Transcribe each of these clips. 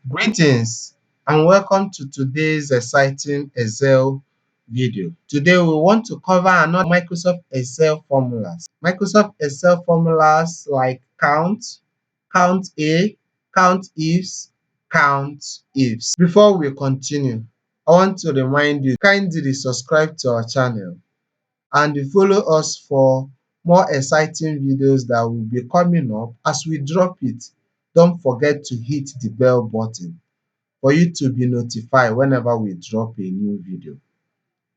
Greetings and welcome to today's exciting Excel video. Today we want to cover another Microsoft Excel formulas. Microsoft Excel formulas like count, count A, count ifs, count ifs. Before we continue, I want to remind you kindly subscribe to our channel and follow us for more exciting videos that will be coming up as we drop it. Don't forget to hit the bell button for you to be notified whenever we drop a new video.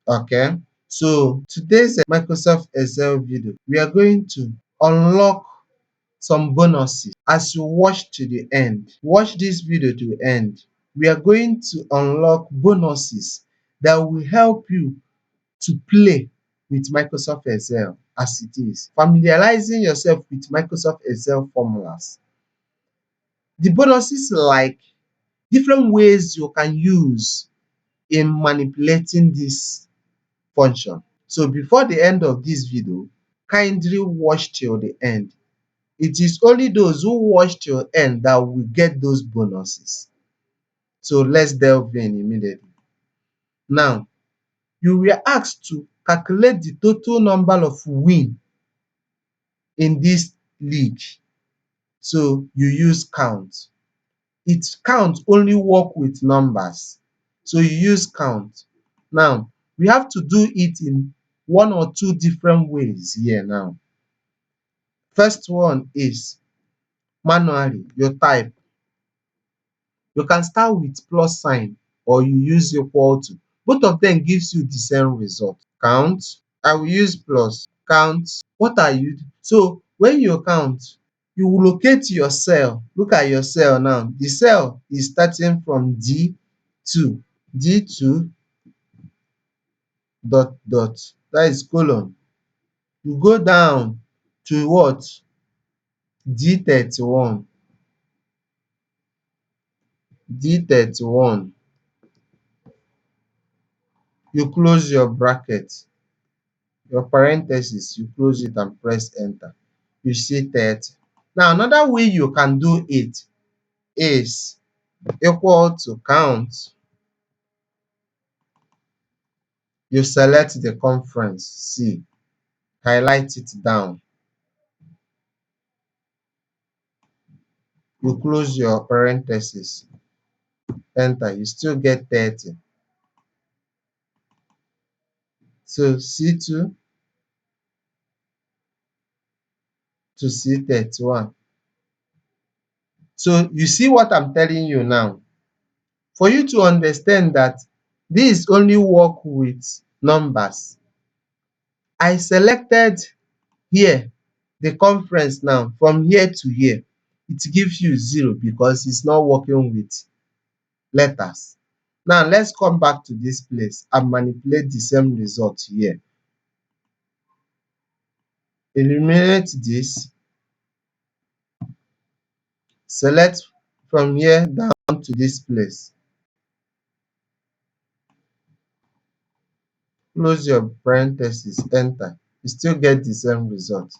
Okay, so today's Microsoft Excel video, we are going to unlock some bonuses. As you watch to the end, watch this video to the end, we are going to unlock bonuses that will help you to play with Microsoft Excel as it is, familiarizing yourself with Microsoft Excel formulas. The bonuses like different ways you can use in manipulating this function. So before the end of this video, kindly watch till the end. It is only those who watch till end that will get those bonuses. So let's delve in immediately. Now, you were asked to calculate the total number of wins in this league. So you use count. It count only work with numbers. So you use count. Now, we have to do it in one or two different ways here now. First one is manually, you type. You can start with plus sign or you use equal to. Both of them gives you the same result. Count. I will use plus. Count. What are you? So when you count, you will locate your cell. Look at your cell now. The cell is starting from D2. D2 dot dot. That is colon. You go down to what? D31. D31. You close your bracket, your parenthesis, you close it and press enter. You see 30. Now, another way you can do it is equal to count. You select the conference C, highlight it down. You close your parenthesis, enter. You still get 30. So C2 to C31. So you see what I'm telling you now. For you to understand that this only work with numbers, I selected here the conference now from here to here. It gives you 0 because it's not working with letters. Now let's come back to this place and manipulate the same result here. Eliminate this. Select from here down to this place. Close your parenthesis, enter. You still get the same result.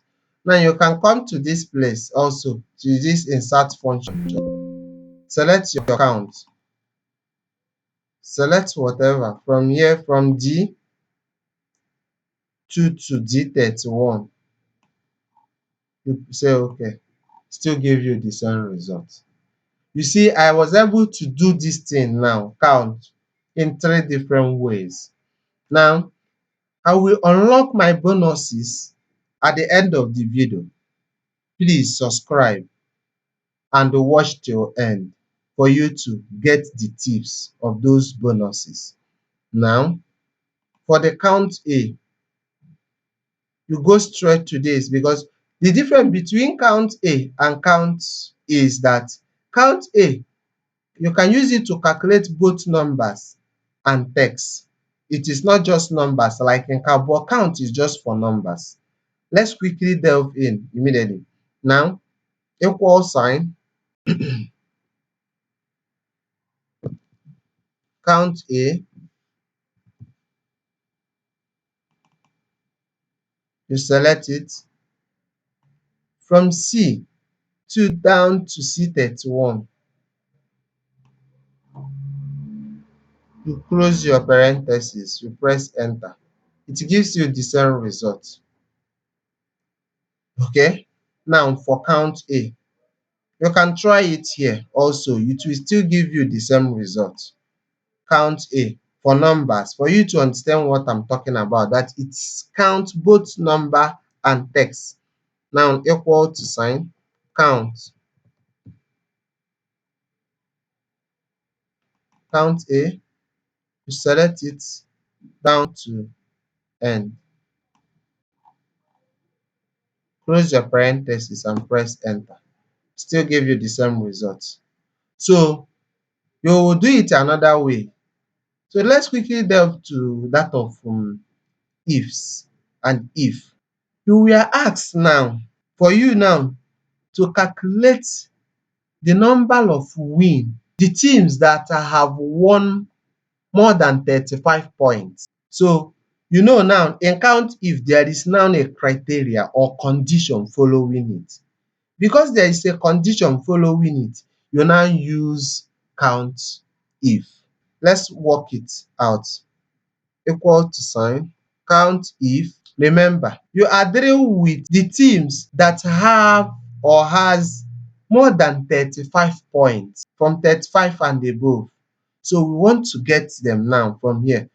Now you can come to this place also to this insert function. Select your count. Select whatever from here, from D2 to D31. You say okay. Still give you the same result. You see, I was able to do this thing now, count, in 3 different ways. Now, I will unlock my bonuses at the end of the video. Please subscribe and watch till end for you to get the tips of those bonuses. Now, for the count A, you go straight to this because the difference between count A and count is that count A, you can use it to calculate both numbers and text. It is not just numbers like in count, but count is just for numbers. Let's quickly delve in immediately. Now, equal sign, count A, you select it. From C2 down to C31, You close your parenthesis, you press enter. It gives you the same result. Okay? Now for count A, you can try it here also. It will still give you the same result. Count A for numbers, for you to understand what I'm talking about, that it counts both number and text. Now equal to sign, count. Count A, you select it down to end. Close your parenthesis and press enter. Still give you the same result. So you will do it another way. So let's quickly delve to that of ifs and if. You were asked now, for you now, to calculate the number of the teams that have won more than 35 points. So you know now in count if there is now a criteria or condition following it. Because there is a condition following it, you now use count if. Let's work it out. Equal to sign, count if. Remember, you are dealing with the teams that have or has more than 35 points, from 35 and above. So we want to get them now from here.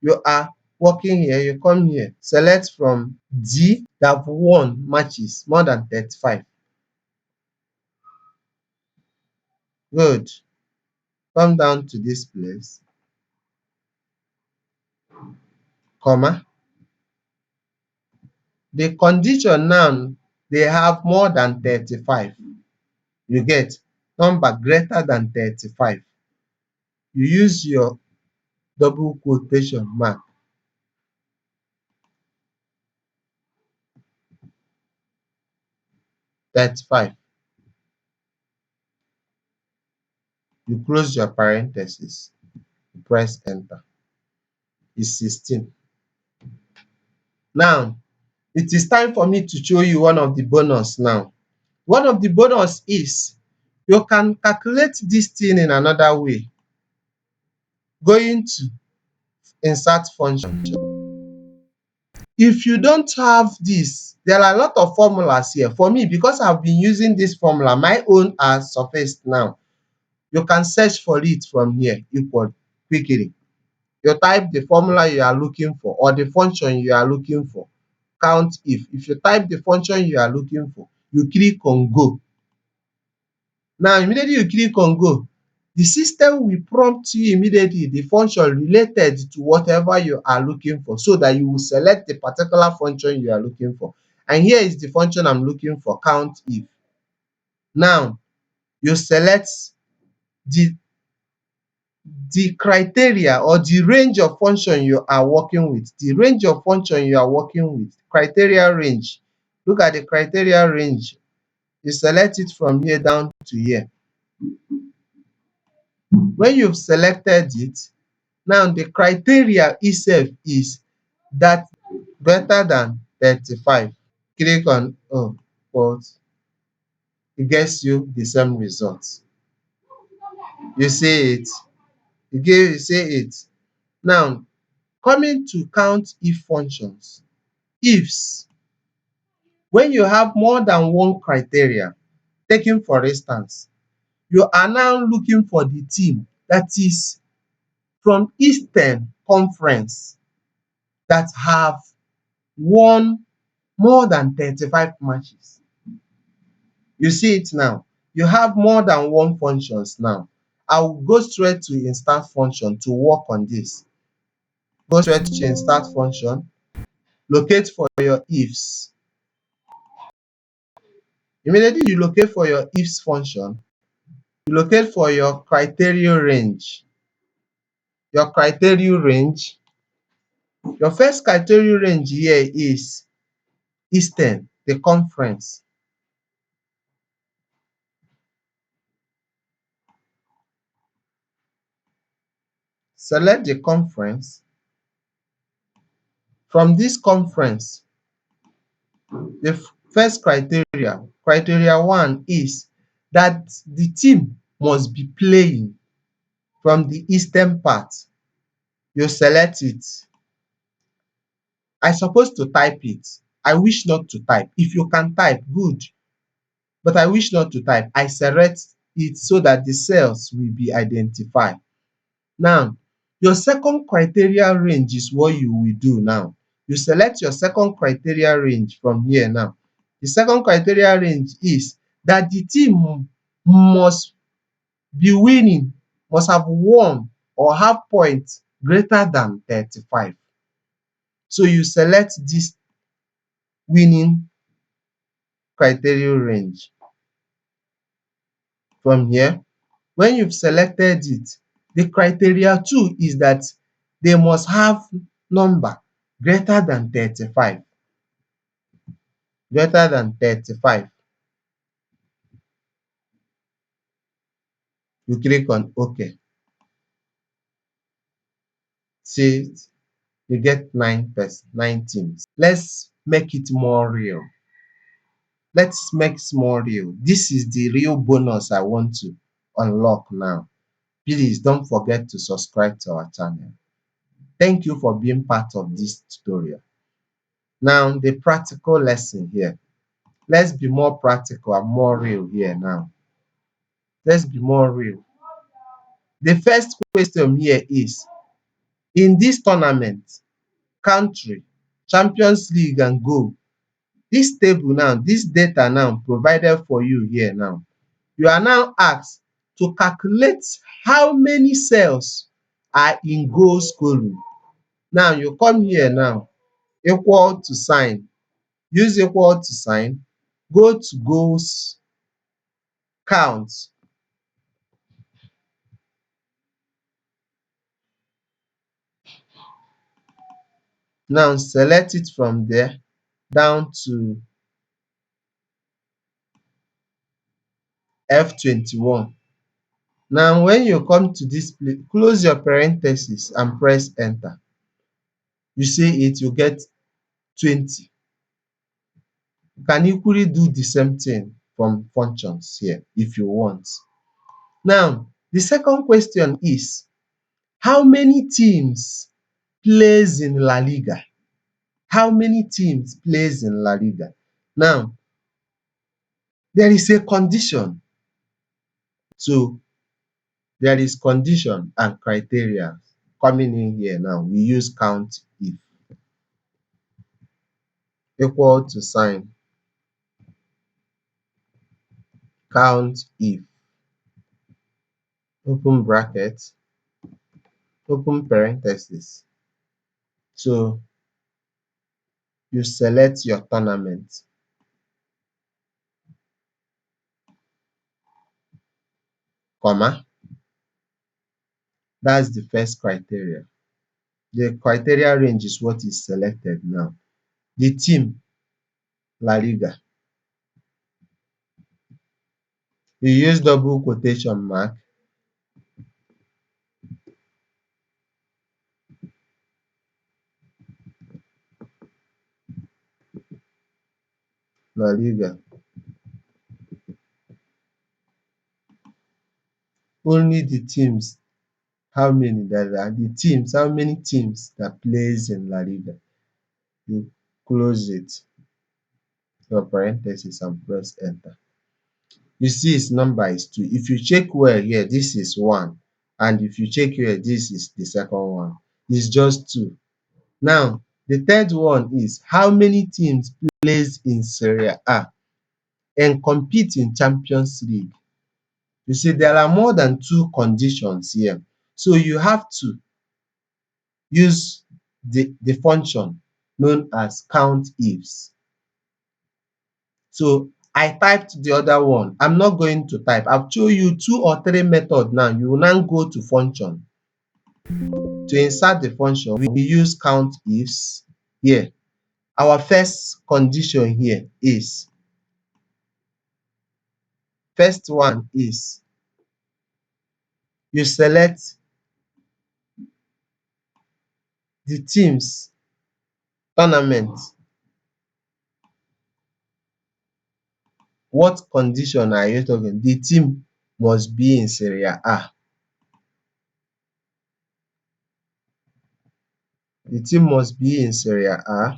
You are working here, you come here, select from D that have won matches more than 35. Good. Come down to this place, comma. The condition now, they have more than 35. You get number greater than 35. You use your double quotation mark, 35. You close your parenthesis, you press enter. It's 16. Now, it is time for me to show you one of the bonus now. One of the bonus is you can calculate this thing in another way. Going to insert function. If you don't have this, there are a lot of formulas here. For me, because I've been using this formula, my own are surfaced now. You can search for it from here, equal, quickly. You type the formula you are looking for or the function you are looking for. Count if. If you type the function you are looking for, you click on go. Now, immediately you click on go, the system will prompt you immediately the function related to whatever you are looking for, so that you will select the particular function you are looking for. And here is the function I'm looking for, count if. Now, you select the criteria or the range of function you are working with. The range of function you are working with, criteria range. Look at the criteria range. You select it from here down to here. When you've selected it, now the criteria itself is that greater than 35. Click on but it gets you the same result. You see it. You see it. Now, coming to count if functions. Ifs. When you have more than one criteria, taking for instance, you are now looking for the team that is from Eastern Conference that have won more than 35 matches. You see it now. You have more than one functions now. I will go straight to insert function to work on this. Go straight to insert function. Locate for your ifs. Immediately you locate for your ifs function, you locate for your criteria range. Your criteria range, your first criteria range here is Eastern, the conference. Select the conference. From this conference, the first criteria 1 is that the team must be playing from the eastern part. You select it. I suppose to type it. I wish not to type. If you can type, good. But I wish not to type. I select it so that the cells will be identified. Now, your second criteria range is what you will do now. You select your second criteria range from here now. The second criteria range is that the team must be winning, must have won or have points greater than 35. So you select this winning criteria range from here. When you've selected it, the criteria 2 is that they must have number greater than 35. Greater than 35. You click on OK. See, you get 9 teams. Let's make it more real. Let's make it more real. This is the real bonus I want to unlock now. Please don't forget to subscribe to our channel. Thank you for being part of this tutorial. Now, the practical lesson here. Let's be more practical and more real here now. Let's be more real. The first question here is, in this tournament, country, Champions League and goal, this table now, this data now provided for you here now, you are now asked to calculate how many cells are in goals column. Now, you come here now, equal to sign, use equal to sign, go to goals, count. Now, select it from there down to F21. Now, when you come to this place, close your parenthesis and press enter. You see it, you get 20. You can equally do the same thing from functions here if you want. Now, the second question is, how many teams plays in La Liga? How many teams plays in La Liga? Now, there is a condition. So, there is condition and criteria coming in here now. We use count if. Equal to sign, count if, open bracket, open parenthesis. So you select your tournament, comma. That's the first criteria. The criteria range is what is selected now. The team, La Liga. You use double quotation mark, La Liga. Only the teams, how many that are the teams, how many teams that plays in La Liga. You close it, your parenthesis, and press enter. You see its number is 2. If you check well here, this is 1. And if you check here, this is the second one. It's just 2. Now, the third one is, how many teams plays in Serie A and compete in Champions League? You see, there are more than 2 conditions here. So you have to use the function known as COUNTIFS. So I typed the other one. I'm not going to type. I've shown you 2 or 3 methods now. You will now go to function. To insert the function, we use COUNTIFS here. Our first condition here is, first one is, you select the teams tournament. What condition are you talking? The team must be in Serie A. The team must be in Serie A.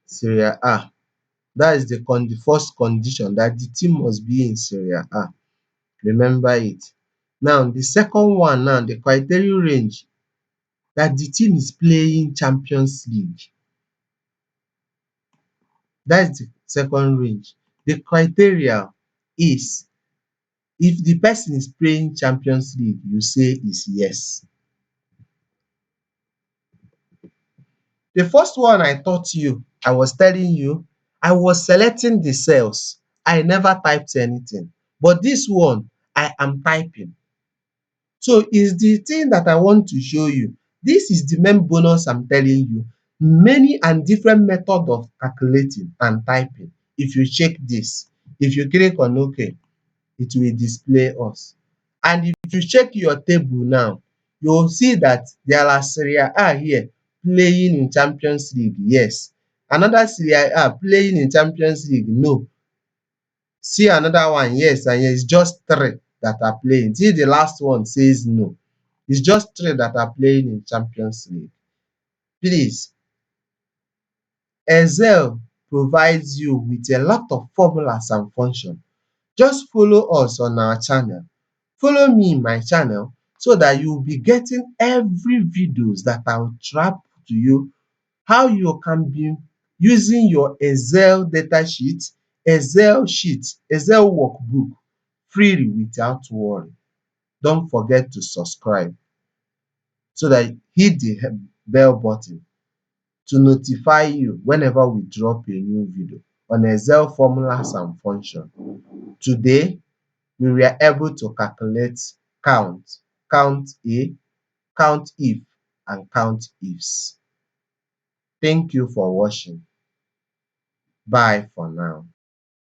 Serie A. That is the first condition, that the team must be in Serie A. Remember it. Now, the second one now, the criteria range, that the team is playing Champions League. That is the second range. The criteria is, if the person is playing Champions League, you say is yes. The first one I was telling you, I was selecting the cells. I never typed anything. But this one, I am typing. So is the thing that I want to show you. This is the main bonus I'm telling you. Many and different method of calculating and typing. If you check this, if you click on OK, it will display us. And if you check your table now, you will see that there are Serie A here playing in Champions League. Yes. Another Serie A playing in Champions League. No. See another one. Yes. And it's just three that are playing. See the last one says no. It's just three that are playing in Champions League. Please, Excel provides you with a lot of formulas and functions. Just follow us on our channel. Follow me in my channel so that you will be getting every videos that I will drop to you, how you can be using your Excel datasheet, Excel workbook freely without worry. Don't forget to subscribe so that hit the bell button to notify you whenever we drop a new video on Excel formulas and functions. Today, we were able to calculate count, count A, count if, and count ifs. Thank you for watching. Bye for now.